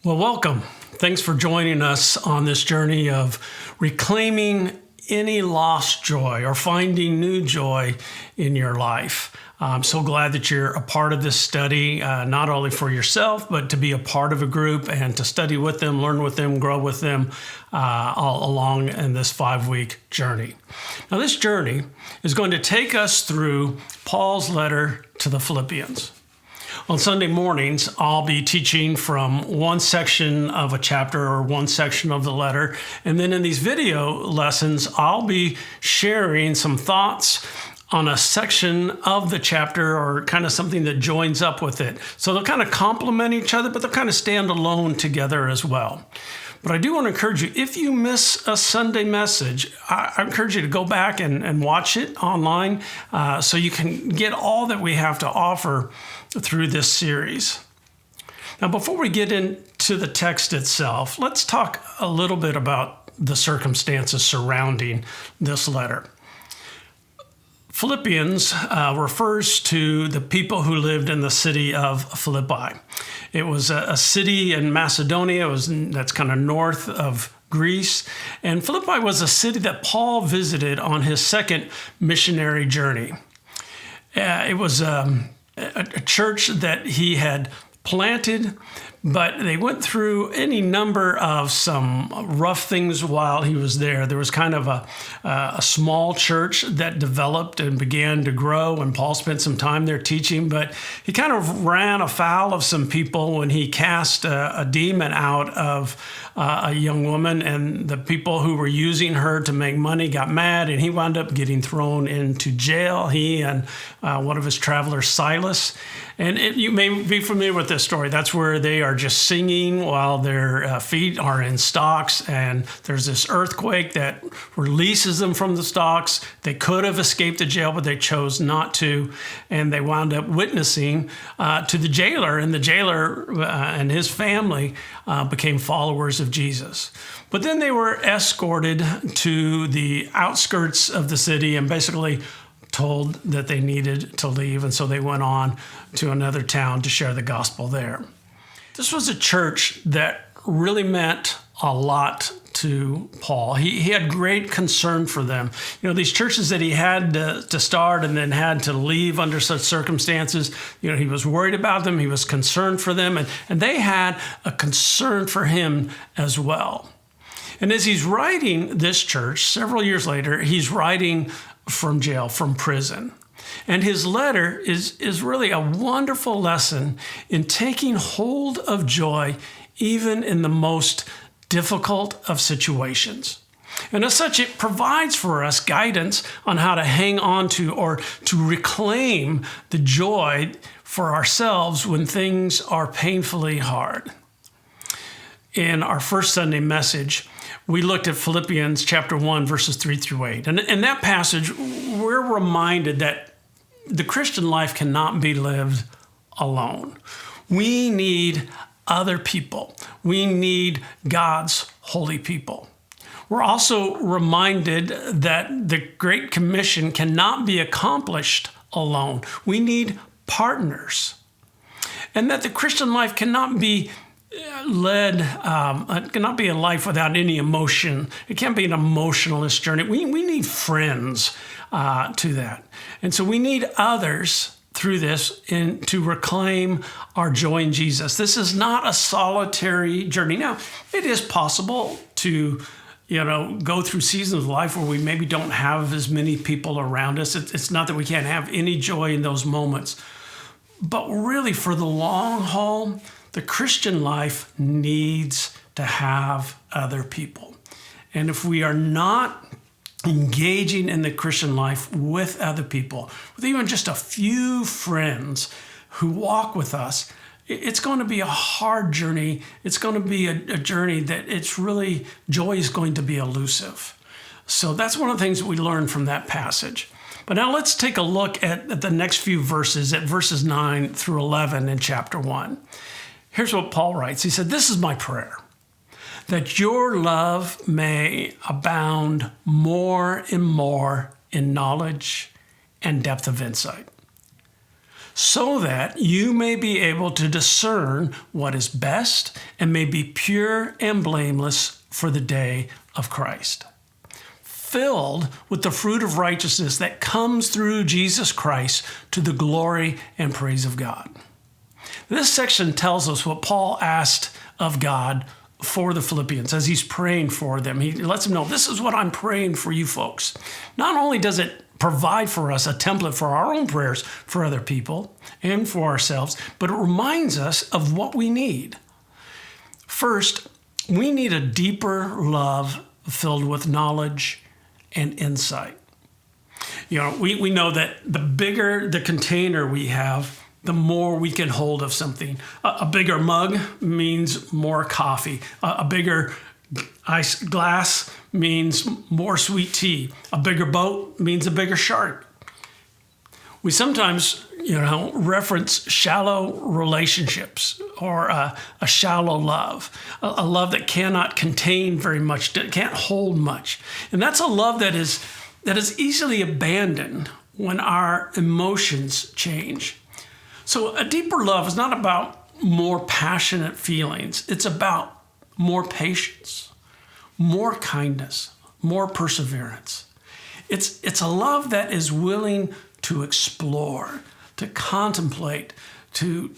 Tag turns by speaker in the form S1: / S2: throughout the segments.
S1: Well, welcome. Thanks for joining us on this journey of reclaiming any lost joy or finding new joy in your life. I'm so glad that you're a part of this study, not only for yourself, but to be a part of a group and to study with them, learn with them, grow with them all along in this 5-week journey. Now, this journey is going to take us through Paul's letter to the Philippians. On Sunday mornings, I'll be teaching from one section of a chapter or one section of the letter. And then in these video lessons, I'll be sharing some thoughts on a section of the chapter or kind of something that joins up with it. So they'll kind of complement each other, but they'll kind of stand alone together as well. But I do want to encourage you, if you miss a Sunday message, I encourage you to go back and watch it online so you can get all that we have to offer through this series. Now, before we get into the text itself, let's talk a little bit about the circumstances surrounding this letter. Philippians refers to the people who lived in the city of Philippi. It was a city in Macedonia. That's kind of north of Greece. And Philippi was a city that Paul visited on his second missionary journey. It was a church that he had planted, but they went through any number of some rough things while he was there. There was kind of a small church that developed and began to grow, and Paul spent some time there teaching, but he kind of ran afoul of some people when he cast a demon out of a young woman, and the people who were using her to make money got mad, and he wound up getting thrown into jail, he and one of his travelers, Silas. And you may be familiar with this story. That's where they are just singing while their feet are in stocks, and there's this earthquake that releases them from the stocks. They could have escaped the jail, but they chose not to, and they wound up witnessing to the jailer, and the jailer and his family became followers of Jesus. But then they were escorted to the outskirts of the city and basically told that they needed to leave, and so they went on to another town to share the gospel there. This was a church that really meant a lot to Paul. He had great concern for them. You know, these churches that he had to start and then had to leave under such circumstances, you know, he was worried about them, he was concerned for them, and they had a concern for him as well. And as he's writing this church, several years later, he's writing from jail, from prison. And his letter is really a wonderful lesson in taking hold of joy even in the most difficult of situations. And as such, it provides for us guidance on how to hang on to or to reclaim the joy for ourselves when things are painfully hard. In our first Sunday message, we looked at Philippians chapter 1, verses 3 through 8. And in that passage, we're reminded that the Christian life cannot be lived alone. We need other people. We need God's holy people. We're also reminded that the Great Commission cannot be accomplished alone. We need partners. And that the Christian life cannot be it cannot be a life without any emotion. It can't be an emotionalist journey. We need friends to that. And so we need others through this to reclaim our joy in Jesus. This is not a solitary journey. Now, it is possible to go through seasons of life where we maybe don't have as many people around us. It's not that we can't have any joy in those moments. But really, for the long haul, the Christian life needs to have other people. And if we are not engaging in the Christian life with other people, with even just a few friends who walk with us, it's going to be a hard journey. It's going to be a journey that joy is going to be elusive. So that's one of the things that we learn from that passage. But now let's take a look at the next few verses, at verses 9 through 11 in chapter 1. Here's what Paul writes. He said, "This is my prayer, that your love may abound more and more in knowledge and depth of insight, so that you may be able to discern what is best and may be pure and blameless for the day of Christ, filled with the fruit of righteousness that comes through Jesus Christ to the glory and praise of God. This section tells us what Paul asked of God for the Philippians as he's praying for them. He lets them know, this is what I'm praying for you folks. Not only does it provide for us a template for our own prayers for other people and for ourselves, but it reminds us of what we need. First, we need a deeper love filled with knowledge and insight. You know, we know that the bigger the container we have, the more we can hold of something. A bigger mug means more coffee. A bigger ice glass means more sweet tea. A bigger boat means a bigger shark. We sometimes, reference shallow relationships or a shallow love, a love that cannot contain very much, that can't hold much. And that's a love that is easily abandoned when our emotions change. So a deeper love is not about more passionate feelings. It's about more patience, more kindness, more perseverance. It's a love that is willing to explore, to contemplate, to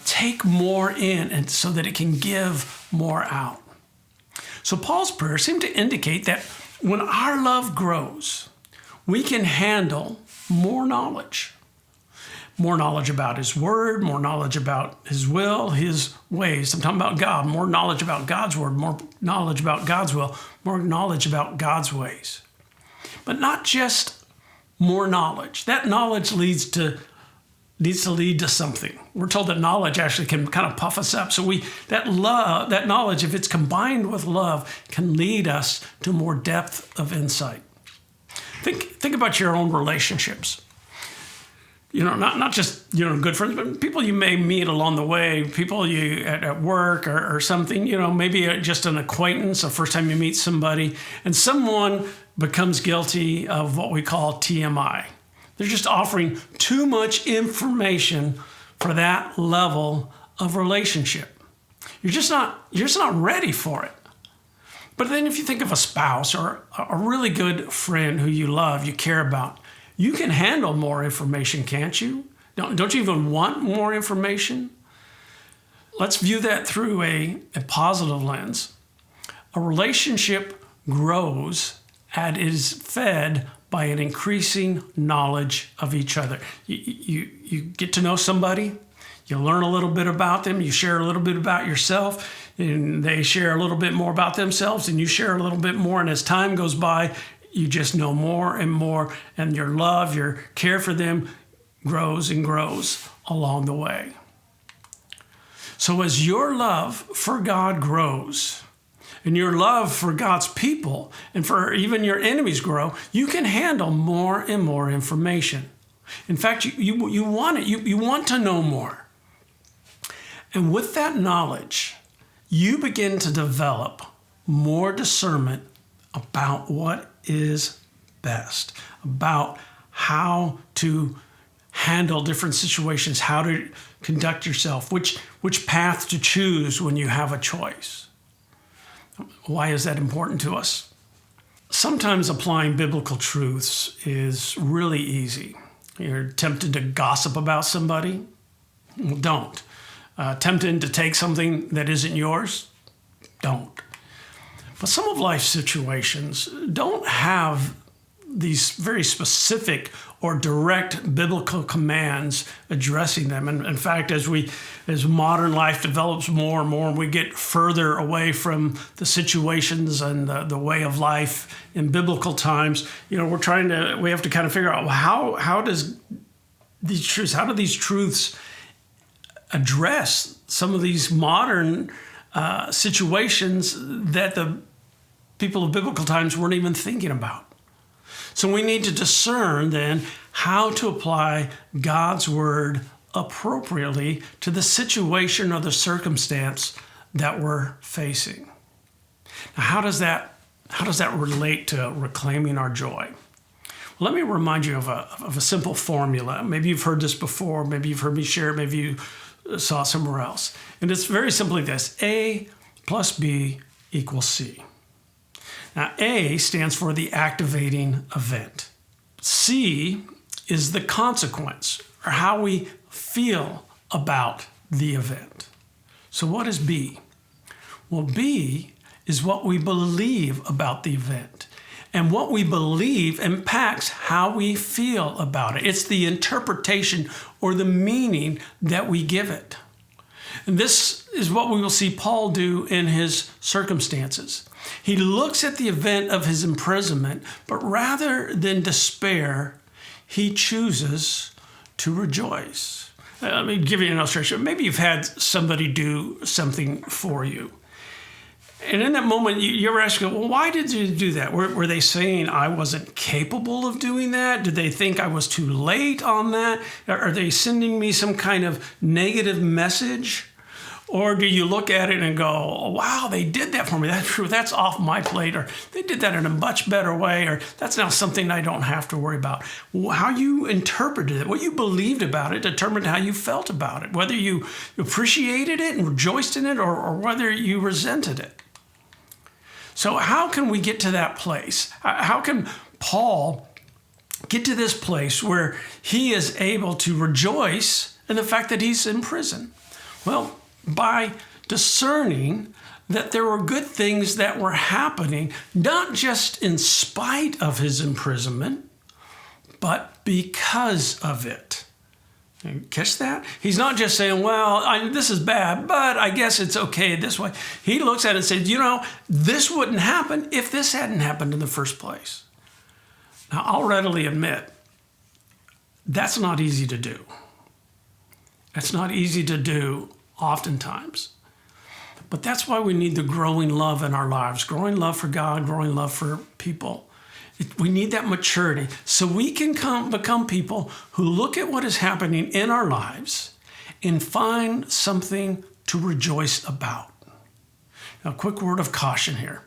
S1: take more in, and so that it can give more out. So Paul's prayers seem to indicate that when our love grows, we can handle more knowledge. More knowledge about his word, more knowledge about his will, his ways. I'm talking about God, more knowledge about God's word, more knowledge about God's will, more knowledge about God's ways. But not just more knowledge. That knowledge needs to lead to something. We're told that knowledge actually can kind of puff us up. So that knowledge, if it's combined with love, can lead us to more depth of insight. Think about your own relationships. Not just, good friends, but people you may meet along the way, people you at work or something, maybe just an acquaintance, the first time you meet somebody, and someone becomes guilty of what we call TMI. They're just offering too much information for that level of relationship. You're just not ready for it. But then if you think of a spouse or a really good friend who you love, you care about, you can handle more information, can't you? Don't you even want more information? Let's view that through a positive lens. A relationship grows and is fed by an increasing knowledge of each other. You get to know somebody, you learn a little bit about them, you share a little bit about yourself, and they share a little bit more about themselves, and you share a little bit more, and as time goes by, you just know more and more, and your love, your care for them grows and grows along the way. So as your love for God grows, and your love for God's people, and for even your enemies grow, you can handle more and more information. In fact, you want it. You want to know more. And with that knowledge, you begin to develop more discernment about what is best, about how to handle different situations, how to conduct yourself, which path to choose when you have a choice. Why is that important to us? Sometimes applying biblical truths is really easy. You're tempted to gossip about somebody? Well, don't. Tempted to take something that isn't yours? Don't. But some of life's situations don't have these very specific or direct biblical commands addressing them. And in fact, as modern life develops more and more, and we get further away from the situations and the way of life in biblical times, we have to kind of figure out, well, how do these truths address some of these modern situations that the people of biblical times weren't even thinking about. So we need to discern then how to apply God's word appropriately to the situation or the circumstance that we're facing. Now, how does that relate to reclaiming our joy? Let me remind you of a simple formula. Maybe you've heard this before. Maybe you've heard me share it. Maybe you saw it somewhere else. And it's very simply this: A plus B equals C. Now, A stands for the activating event. C is the consequence, or how we feel about the event. So what is B? Well, B is what we believe about the event. And what we believe impacts how we feel about it. It's the interpretation or the meaning that we give it. And this is what we will see Paul do in his circumstances. He looks at the event of his imprisonment, but rather than despair, he chooses to rejoice. Let me give you an illustration. Maybe you've had somebody do something for you. And in that moment, you ever ask, well, why did you do that? Were they saying I wasn't capable of doing that? Did they think I was too late on that? Are they sending me some kind of negative message? Or do you look at it and go, oh, wow, they did that for me. That's true. That's off my plate. Or they did that in a much better way. Or that's now something I don't have to worry about. How you interpreted it, what you believed about it, determined how you felt about it. Whether you appreciated it and rejoiced in it, or whether you resented it. So how can we get to that place? How can Paul get to this place where he is able to rejoice in the fact that he's in prison? Well, by discerning that there were good things that were happening, not just in spite of his imprisonment, but because of it. Catch that? He's not just saying, well, this is bad, but I guess it's okay this way. He looks at it and says, this wouldn't happen if this hadn't happened in the first place. Now, I'll readily admit, that's not easy to do. That's not easy to do oftentimes. But that's why we need the growing love in our lives, growing love for God, growing love for people. We need that maturity so we can become people who look at what is happening in our lives and find something to rejoice about. Now, a quick word of caution here.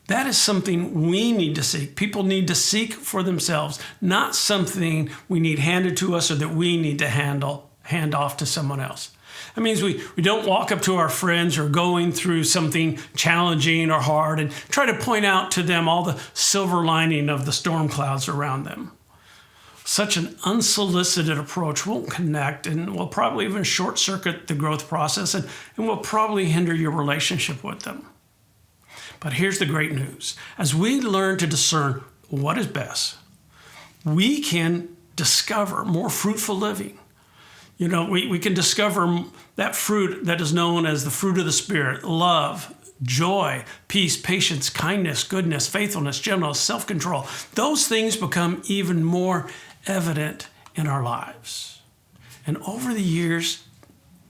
S1: That is something we need to seek. People need to seek for themselves, not something we need handed to us or that we need to hand off to someone else. That means we don't walk up to our friends who are going through something challenging or hard and try to point out to them all the silver lining of the storm clouds around them. Such an unsolicited approach won't connect and will probably even short-circuit the growth process and will probably hinder your relationship with them. But here's the great news. As we learn to discern what is best, we can discover more fruitful living. We can discover that fruit that is known as the fruit of the Spirit: love, joy, peace, patience, kindness, goodness, faithfulness, gentleness, self-control. Those things become even more evident in our lives. And over the years,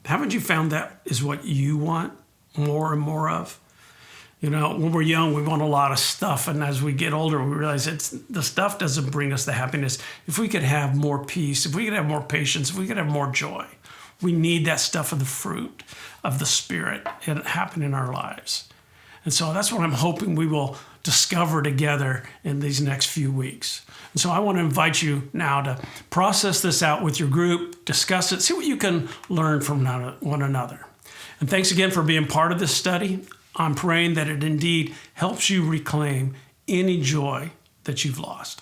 S1: haven't you found that is what you want more and more of? When we're young, we want a lot of stuff. And as we get older, we realize the stuff doesn't bring us the happiness. If we could have more peace, if we could have more patience, if we could have more joy, we need that stuff of the fruit of the Spirit happen in our lives. And so that's what I'm hoping we will discover together in these next few weeks. And so I want to invite you now to process this out with your group, discuss it, see what you can learn from one another. And thanks again for being part of this study. I'm praying that it indeed helps you reclaim any joy that you've lost.